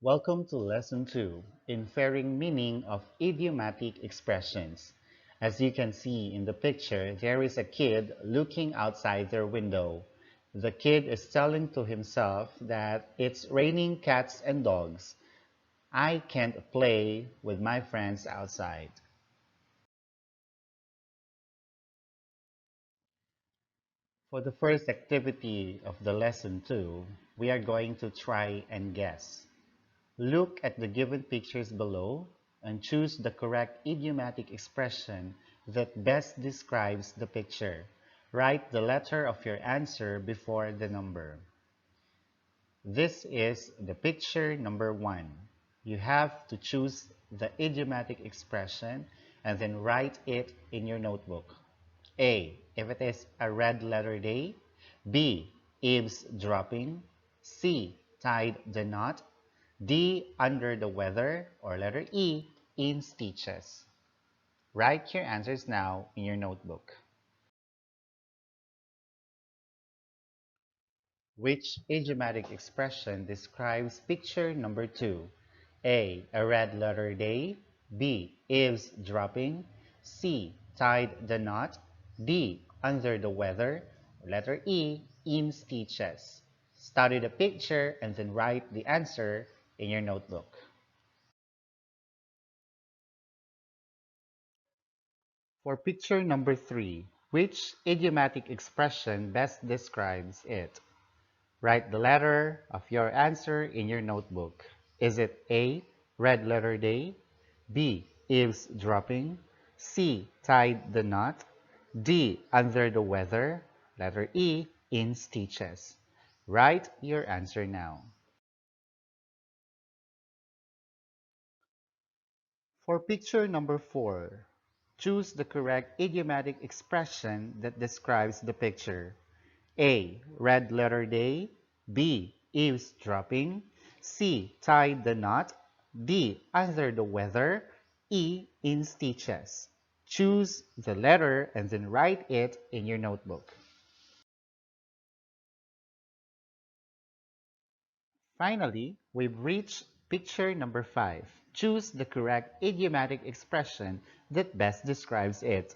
Welcome to Lesson 2, Inferring Meaning of Idiomatic Expressions. As you can see in the picture, there is a kid looking outside their window. The kid is telling to himself that it's raining cats and dogs. I can't play with my friends outside. For the first activity of the Lesson 2, we are going to try and guess. Look at the given pictures below and choose the correct idiomatic expression that best describes the picture. Write the letter of your answer before the number. This is the picture number 1. You have to choose the idiomatic expression and then write it in your notebook. A, if it is a red letter day. B, eavesdropping. C, tied the knot. D, under the weather, or letter E, in stitches. Write your answers now in your notebook. Which idiomatic expression describes picture number 2? A, a red letter day. B, eavesdropping. C, tied the knot. D, under the weather. Letter E, in stitches. Study the picture and then write the answer in your notebook. For picture number 3, which idiomatic expression best describes it? Write the letter of your answer in your notebook. Is it A, red letter day, B, eavesdropping, C, tied the knot, D, under the weather, letter E, in stitches? Write your answer now. For picture number 4, choose the correct idiomatic expression that describes the picture. A, red letter day. B, eavesdropping. C, tied the knot. D, under the weather. E, in stitches. Choose the letter and then write it in your notebook. Finally, we've reached picture number 5. Choose the correct idiomatic expression that best describes it.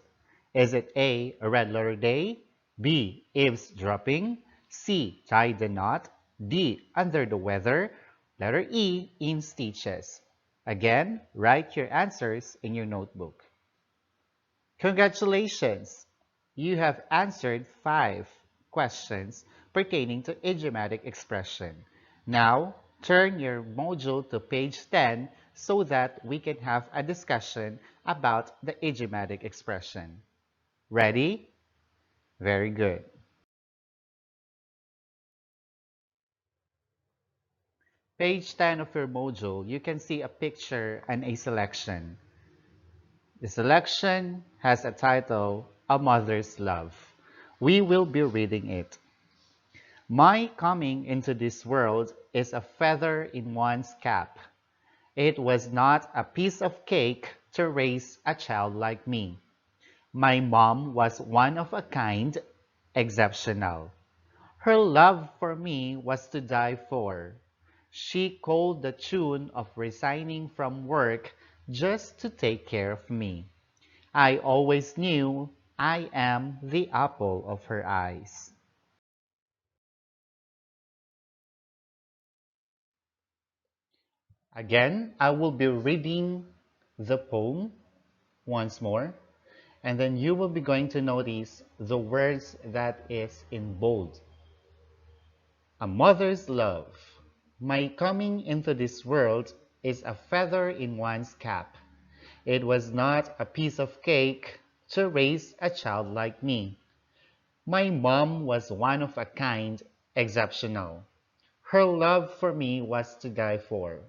Is it A, a red letter day, B, eavesdropping, C, tie the knot, D, under the weather, letter E, in stitches? Again, write your answers in your notebook. Congratulations! You have answered 5 questions pertaining to idiomatic expression. Now, turn your module to page 10 so that we can have a discussion about the idiomatic expression. Ready? Very good. Page 10 of your module, you can see a picture and a selection. The selection has a title, A Mother's Love. We will be reading it. My coming into this world is a feather in one's cap. It was not a piece of cake to raise a child like me. My mom was one of a kind, exceptional. Her love for me was to die for. She called the tune of resigning from work just to take care of me. I always knew I am the apple of her eyes. Again, I will be reading the poem once more, and then you will be going to notice the words that is in bold. A mother's love. My coming into this world is a feather in one's cap. It was not a piece of cake to raise a child like me. My mom was one of a kind, exceptional. Her love for me was to die for.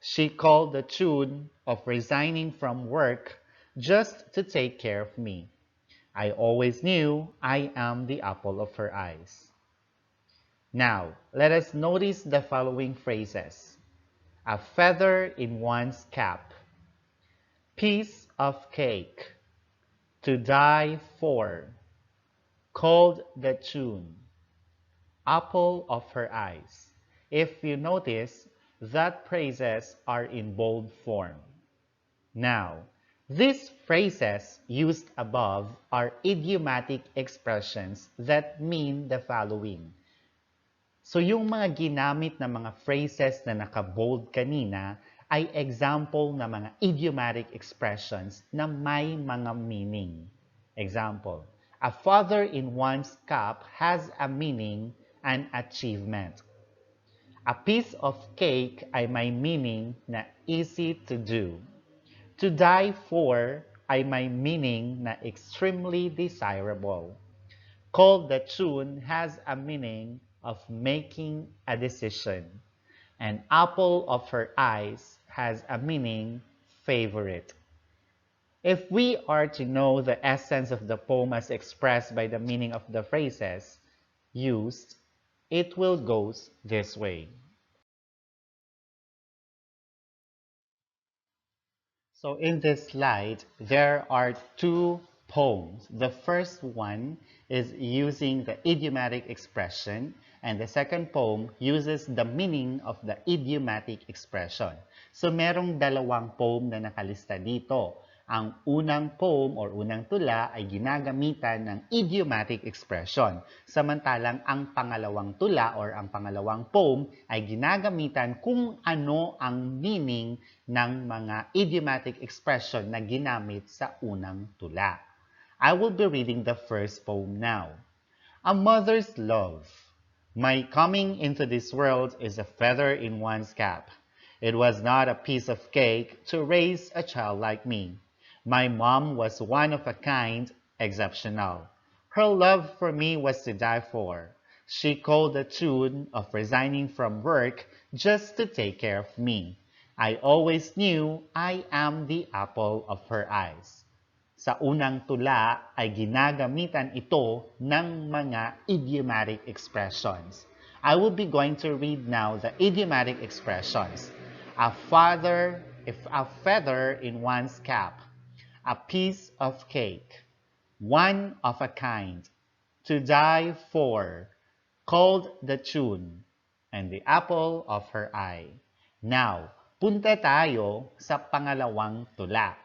She called the tune of resigning from work just to take care of me. I always knew I am the apple of her eyes. Now, let us notice the following phrases. A feather in one's cap. Piece of cake. To die for. Called the tune. Apple of her eyes. If you notice, that phrases are in bold form. Now, these phrases used above are idiomatic expressions that mean the following. So yung mga ginamit na mga phrases na naka-bold kanina ay example na mga idiomatic expressions na may mga meaning. Example, a feather in one's cap has a meaning, an achievement. A piece of cake ay may meaning na easy to do. To die for ay may meaning na extremely desirable. Call the tune has a meaning of making a decision. An apple of her eyes has a meaning favorite. If we are to know the essence of the poem as expressed by the meaning of the phrases used, it will go this way. So in this slide, there are two poems. The first one is using the idiomatic expression, and the second poem uses the meaning of the idiomatic expression. So merong dalawang poem na nakalista dito. Ang unang poem or unang tula ay ginagamitan ng idiomatic expression. Samantalang ang pangalawang tula or ang pangalawang poem ay ginagamitan kung ano ang meaning ng mga idiomatic expression na ginamit sa unang tula. I will be reading the first poem now. A mother's love. My coming into this world is a feather in one's cap. It was not a piece of cake to raise a child like me. My mom was one of a kind, exceptional. Her love for me was to die for. She called the tune of resigning from work just to take care of me. I always knew I am the apple of her eyes. Sa unang tula ay ginagamitan ito ng mga idiomatic expressions. I will be going to read now the idiomatic expressions. A feather in one's cap. A piece of cake, one of a kind, to die for, called the tune, and the apple of her eye. Now, punta tayo sa pangalawang tula,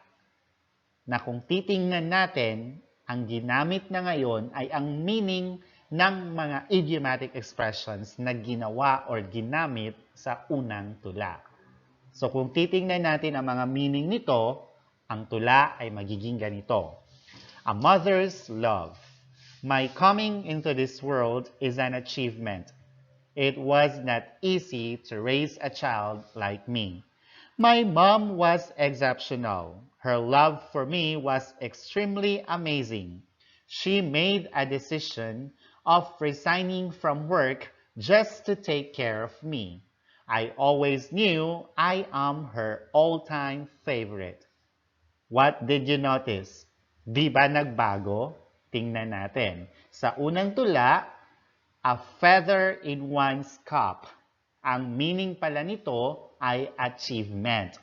na kung titingnan natin, ang ginamit na ngayon ay ang meaning ng mga idiomatic expressions na ginawa or ginamit sa unang tula. So kung titingnan natin ang mga meaning nito, ang tula ay magiging ganito. A mother's love. My coming into this world is an achievement. It was not easy to raise a child like me. My mom was exceptional. Her love for me was extremely amazing. She made a decision of resigning from work just to take care of me. I always knew I am her all-time favorite. What did you notice? Di ba nagbago? Tingnan natin. Sa unang tula, a feather in one's cap. Ang meaning pala nito ay achievement.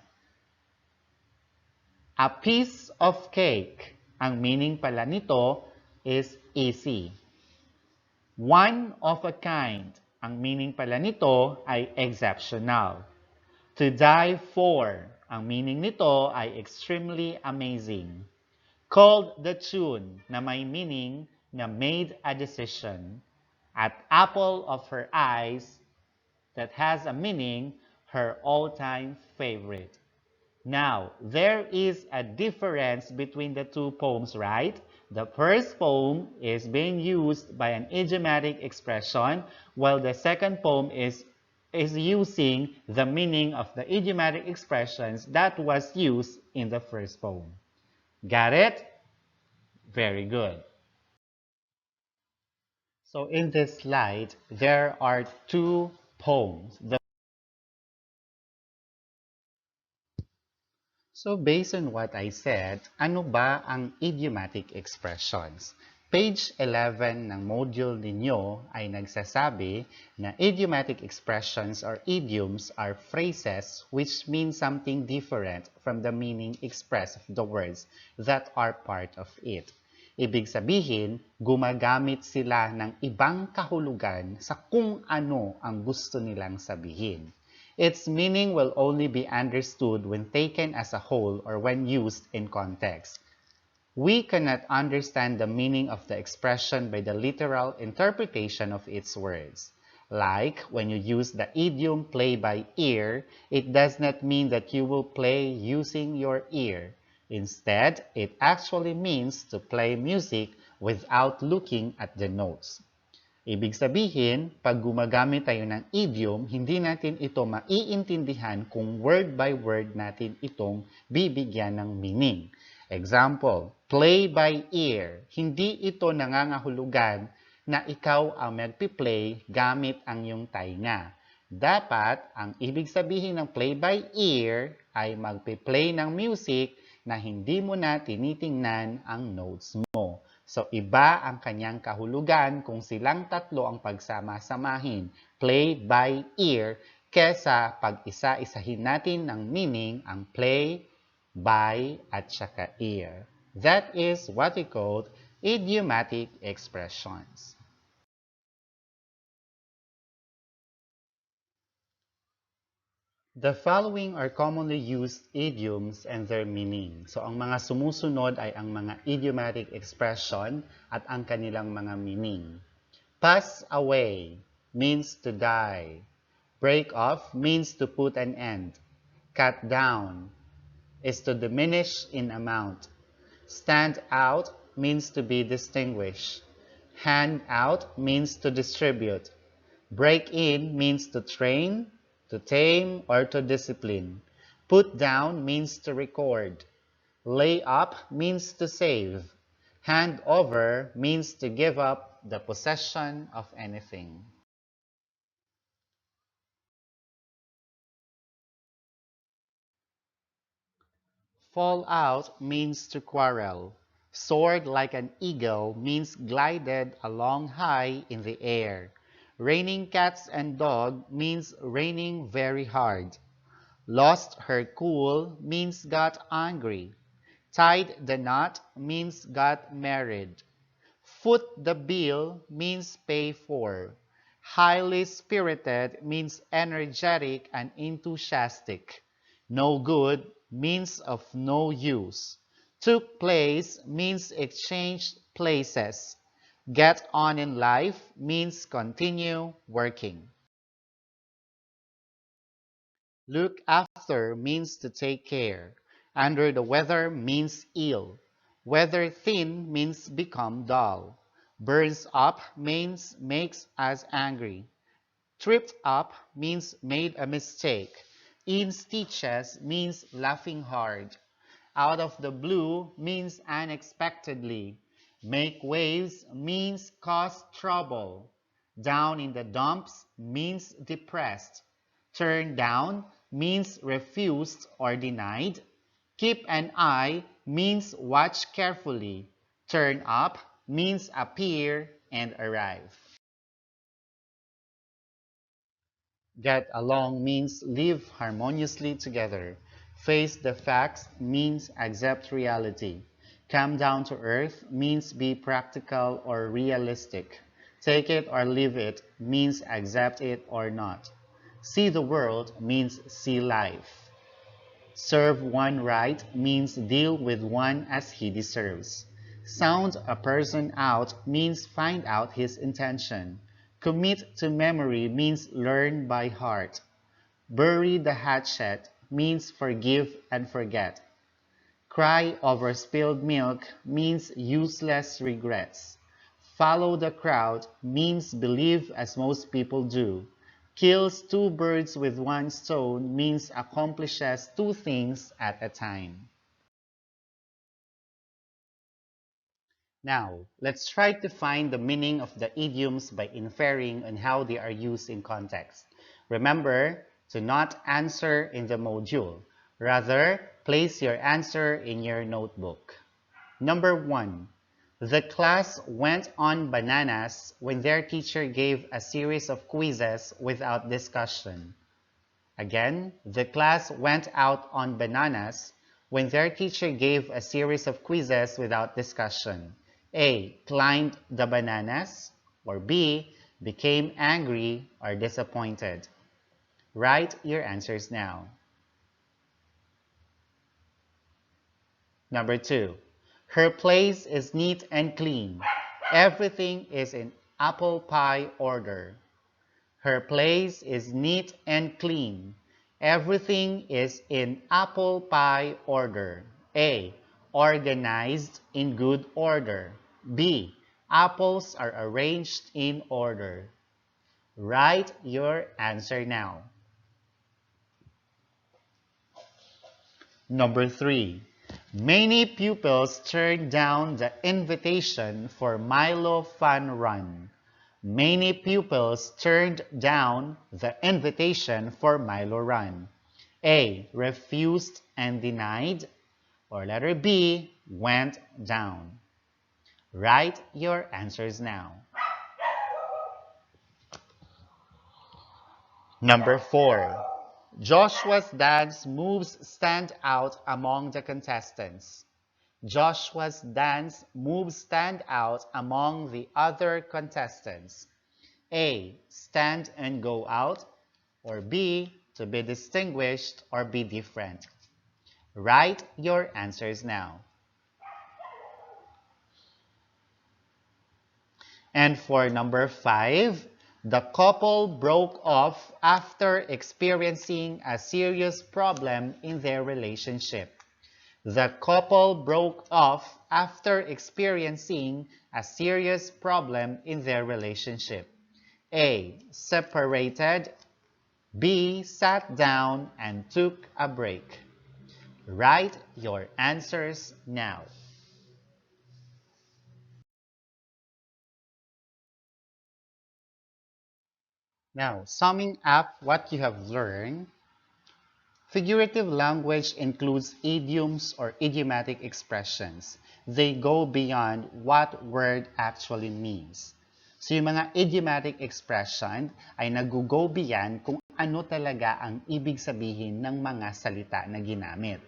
A piece of cake. Ang meaning pala nito is easy. One of a kind. Ang meaning pala nito ay exceptional. To die for. Ang meaning nito ay extremely amazing. Called the tune na may meaning na made a decision. At apple of her eyes that has a meaning, her all-time favorite. Now, there is a difference between the two poems, right? The first poem is being used by an idiomatic expression, while the second poem is using the meaning of the idiomatic expressions that was used in the first poem. Got it? Very good. So in this slide, there are two poems. So based on what I said, ano ba ang idiomatic expressions? Page 11 ng module ninyo ay nagsasabi na idiomatic expressions or idioms are phrases which mean something different from the meaning expressed of the words that are part of it. Ibig sabihin, gumagamit sila ng ibang kahulugan sa kung ano ang gusto nilang sabihin. Its meaning will only be understood when taken as a whole or when used in context. We cannot understand the meaning of the expression by the literal interpretation of its words. Like when you use the idiom play by ear, it does not mean that you will play using your ear. Instead, it actually means to play music without looking at the notes. Ibig sabihin, pag gumagamit tayo ng idiom, hindi natin ito maiintindihan kung word by word natin itong bibigyan ng meaning. Example, play by ear. Hindi ito nangangahulugan na ikaw ang magpi-play gamit ang iyong tainga. Dapat, ang ibig sabihin ng play by ear ay magpi-play ng music na hindi mo na tinitingnan ang notes mo. So, iba ang kanyang kahulugan kung silang tatlo ang pagsama-samahin, play by ear, kesa pag isa-isahin natin ng meaning ang play, by, at saka ear. That is what we call idiomatic expressions. The following are commonly used idioms and their meaning. So, ang mga sumusunod ay ang mga idiomatic expression at ang kanilang mga meaning. Pass away means to die. Break off means to put an end. Cut down is to diminish in amount. Stand out means to be distinguished. Hand out means to distribute. Break in means to train, to tame, or to discipline. Put down means to record. Lay up means to save. Hand over means to give up the possession of anything. Fall out means to quarrel. Soared like an eagle means glided along high in the air. Raining cats and dog means raining very hard. Lost her cool means got angry. Tied the knot means got married. Foot the bill means pay for. Highly spirited means energetic and enthusiastic. No good means of no use. Took place means exchanged places. Get on in life means continue working. Look after means to take care. Under the weather means ill. Weather thin means become dull. Burns up means makes us angry. Tripped up means made a mistake. In stitches means laughing hard. Out of the blue means unexpectedly. Make waves means cause trouble. Down in the dumps means depressed. Turn down means refused or denied. Keep an eye means watch carefully. Turn up means appear and arrive. Get along means live harmoniously together. Face the facts means accept reality. Come down to earth means be practical or realistic. Take it or leave it means accept it or not. See the world means see life. Serve one right means deal with one as he deserves. Sound a person out means find out his intention. Commit to memory means learn by heart. Bury the hatchet means forgive and forget. Cry over spilled milk means useless regrets. Follow the crowd means believe as most people do. Kills two birds with one stone means accomplishes two things at a time. Now, let's try to find the meaning of the idioms by inferring on how they are used in context. Remember to not answer in the module. Rather, place your answer in your notebook. Number 1. The class went on bananas when their teacher gave a series of quizzes without discussion. Again, the class went out on bananas when their teacher gave a series of quizzes without discussion. A. Climbed the bananas, or B. Became angry or disappointed. Write your answers now. Number 2. Her place is neat and clean. Everything is in apple pie order. Her place is neat and clean. Everything is in apple pie order. A. Organized in good order. B. Apples are arranged in order. Write your answer now. Number 3. Many pupils turned down the invitation for Milo Fun Run. Many pupils turned down the invitation for Milo Run. A. Refused and denied. Or letter B. Went down. Write your answers now. Number 4. Joshua's dance moves stand out among the contestants. Joshua's dance moves stand out among the other contestants. A. Stand and go out. Or B. To be distinguished or be different. Write your answers now. And for number 5, the couple broke off after experiencing a serious problem in their relationship. The couple broke off after experiencing a serious problem in their relationship. A. Separated. B. Sat down and took a break. Write your answers now. Now, summing up what you have learned, figurative language includes idioms or idiomatic expressions. They go beyond what word actually means. So yung mga idiomatic expression ay nag-go beyond kung ano talaga ang ibig sabihin ng mga salita na ginamit.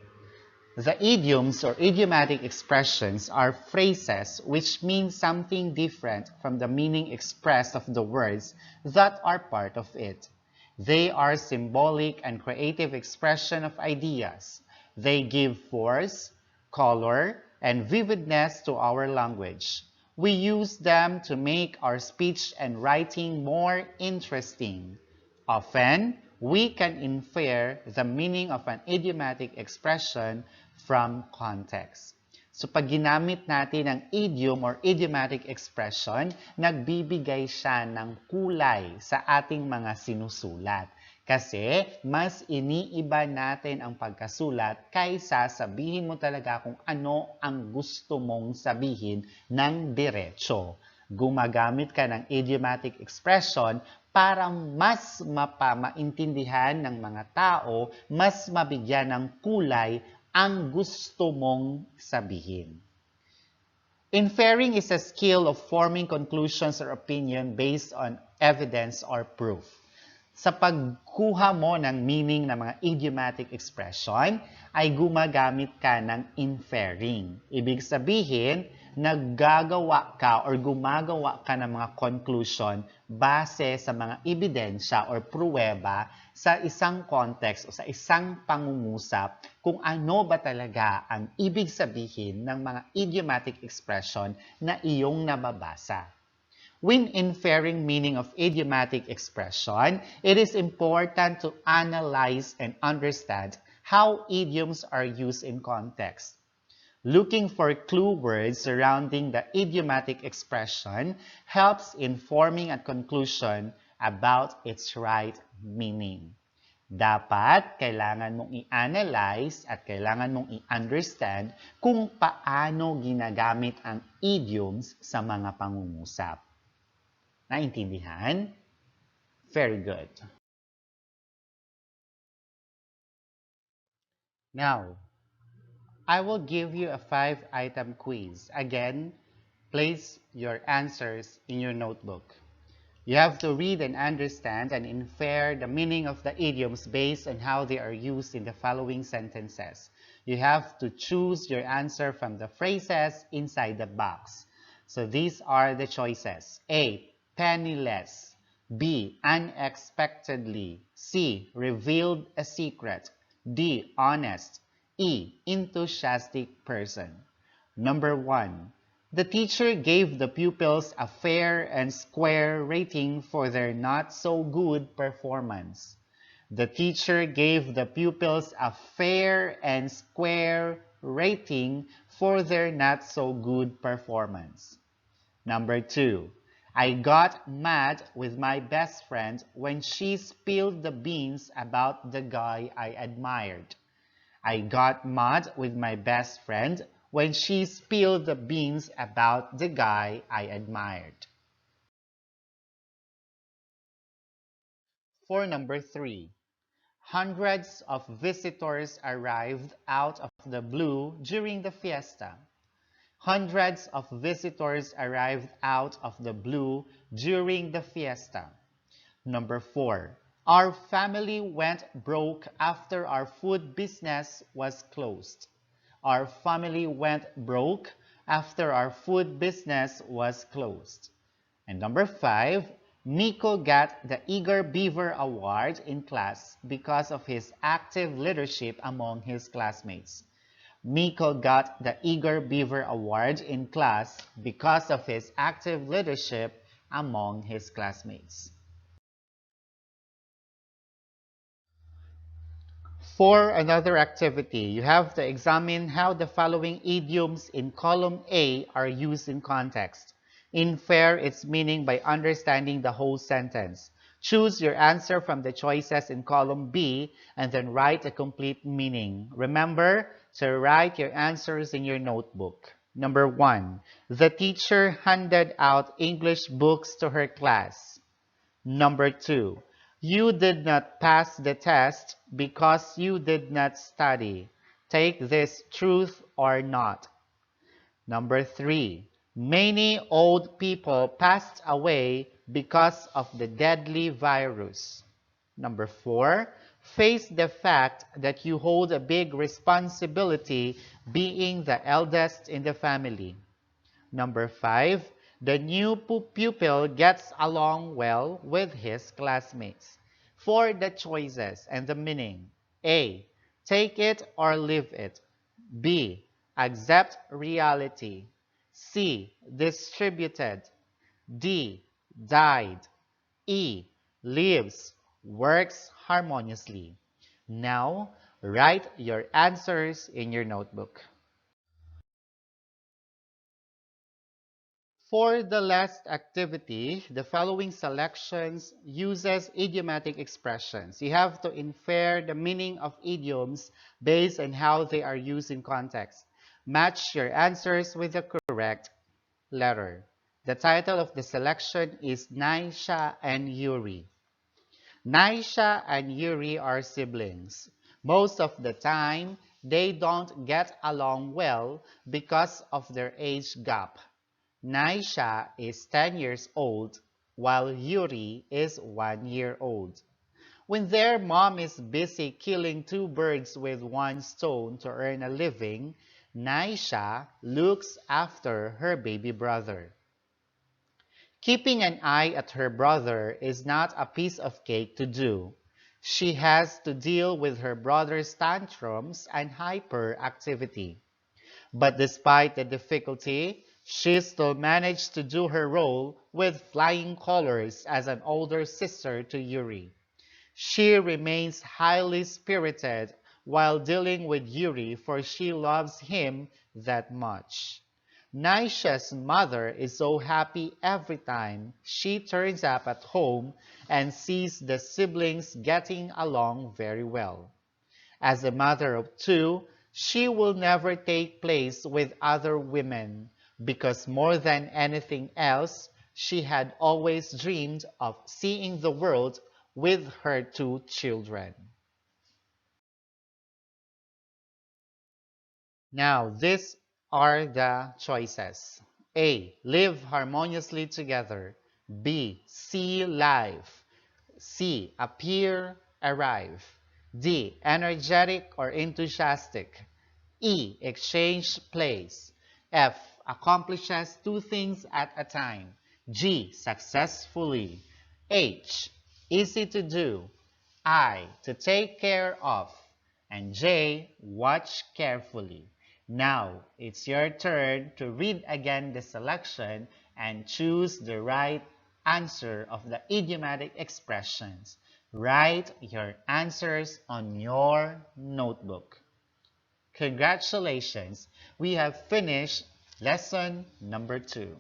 The idioms or idiomatic expressions are phrases which mean something different from the meaning expressed of the words that are part of it. They are symbolic and creative expression of ideas. They give force, color, and vividness to our language. We use them to make our speech and writing more interesting. Often, we can infer the meaning of an idiomatic expression from context. So pag ginamit natin ang idiom or idiomatic expression, nagbibigay siya ng kulay sa ating mga sinusulat. Kasi mas iniiba natin ang pagkasulat kaysa sabihin mo talaga kung ano ang gusto mong sabihin ng diretso. Gumagamit ka ng idiomatic expression para mas mapamaintindihan ng mga tao, mas mabigyan ng kulay ang gusto mong sabihin. Inferring is a skill of forming conclusions or opinion based on evidence or proof. Sa pagkuha mo ng meaning ng mga idiomatic expression, ay gumagamit ka ng inferring. Ibig sabihin, naggagawa ka or gumagawa ka ng mga conclusion base sa mga ebidensya or pruweba sa isang context o sa isang pangungusap kung ano ba talaga ang ibig sabihin ng mga idiomatic expression na iyong nababasa. When inferring meaning of idiomatic expression, it is important to analyze and understand how idioms are used in context. Looking for clue words surrounding the idiomatic expression helps in forming a conclusion about its right meaning. Dapat kailangan mong i-analyze at kailangan mong i-understand kung paano ginagamit ang idioms sa mga pangungusap. Naintindihan? Very good. Now, I will give you a 5-item quiz. Again, place your answers in your notebook. You have to read and understand and infer the meaning of the idioms based on how they are used in the following sentences. You have to choose your answer from the phrases inside the box. So these are the choices. A. Penniless. B. Unexpectedly. C. Revealed a secret. D. Honest. E. Enthusiastic person. Number 1. The teacher gave the pupils a fair and square rating for their not so good performance. The teacher gave the pupils a fair and square rating for their not so good performance. Number 2. I got mad with my best friend when she spilled the beans about the guy I admired. I got mad with my best friend when she spilled the beans about the guy I admired. For number 3. Hundreds of visitors arrived out of the blue during the fiesta. Hundreds of visitors arrived out of the blue during the fiesta. Number 4. Our family went broke after our food business was closed. Our family went broke after our food business was closed. And number 5, Nico got the Eager Beaver Award in class because of his active leadership among his classmates. Nico got the Eager Beaver Award in class because of his active leadership among his classmates. For another activity, you have to examine how the following idioms in column A are used in context. Infer its meaning by understanding the whole sentence. Choose your answer from the choices in column B and then write a complete meaning. Remember to write your answers in your notebook. Number 1. The teacher handed out English books to her class. Number 2. You did not pass the test because you did not study. Take this truth or not. Number 3. Many old people passed away because of the deadly virus. Number 4. Face the fact that you hold a big responsibility being the eldest in the family. Number 5, the new pupil gets along well with his classmates. For the choices and the meaning: A. Take it or leave it. B. Accept reality. C. Distributed. D. Died. E. Lives, works harmoniously. Now, write your answers in your notebook. For the last activity, the following selections uses idiomatic expressions. You have to infer the meaning of idioms based on how they are used in context. Match your answers with the correct letter. The title of the selection is Naisha and Yuri. Naisha and Yuri are siblings. Most of the time, they don't get along well because of their age gap. Naisha is 10 years old, while Yuri is 1 year old. When their mom is busy killing two birds with one stone to earn a living, Naisha looks after her baby brother. Keeping an eye at her brother is not a piece of cake to do. She has to deal with her brother's tantrums and hyperactivity. But despite the difficulty, she still managed to do her role with flying colors as an older sister to Yuri. She remains highly spirited while dealing with Yuri, for she loves him that much. Naisha's mother is so happy every time she turns up at home and sees the siblings getting along very well. As a mother of two, she will never take place with other women because more than anything else, she had always dreamed of seeing the world with her two children. Now, these are the choices. A. Live harmoniously together. B. See life. C. Appear, arrive. D. Energetic or enthusiastic. E. Exchange place. F. Accomplishes two things at a time. G. Successfully. H, easy to do. I, to take care of. And J, watch carefully. Now, it's your turn to read again the selection and choose the right answer of the idiomatic expressions. Write your answers on your notebook. Congratulations! We have finished lesson number 2.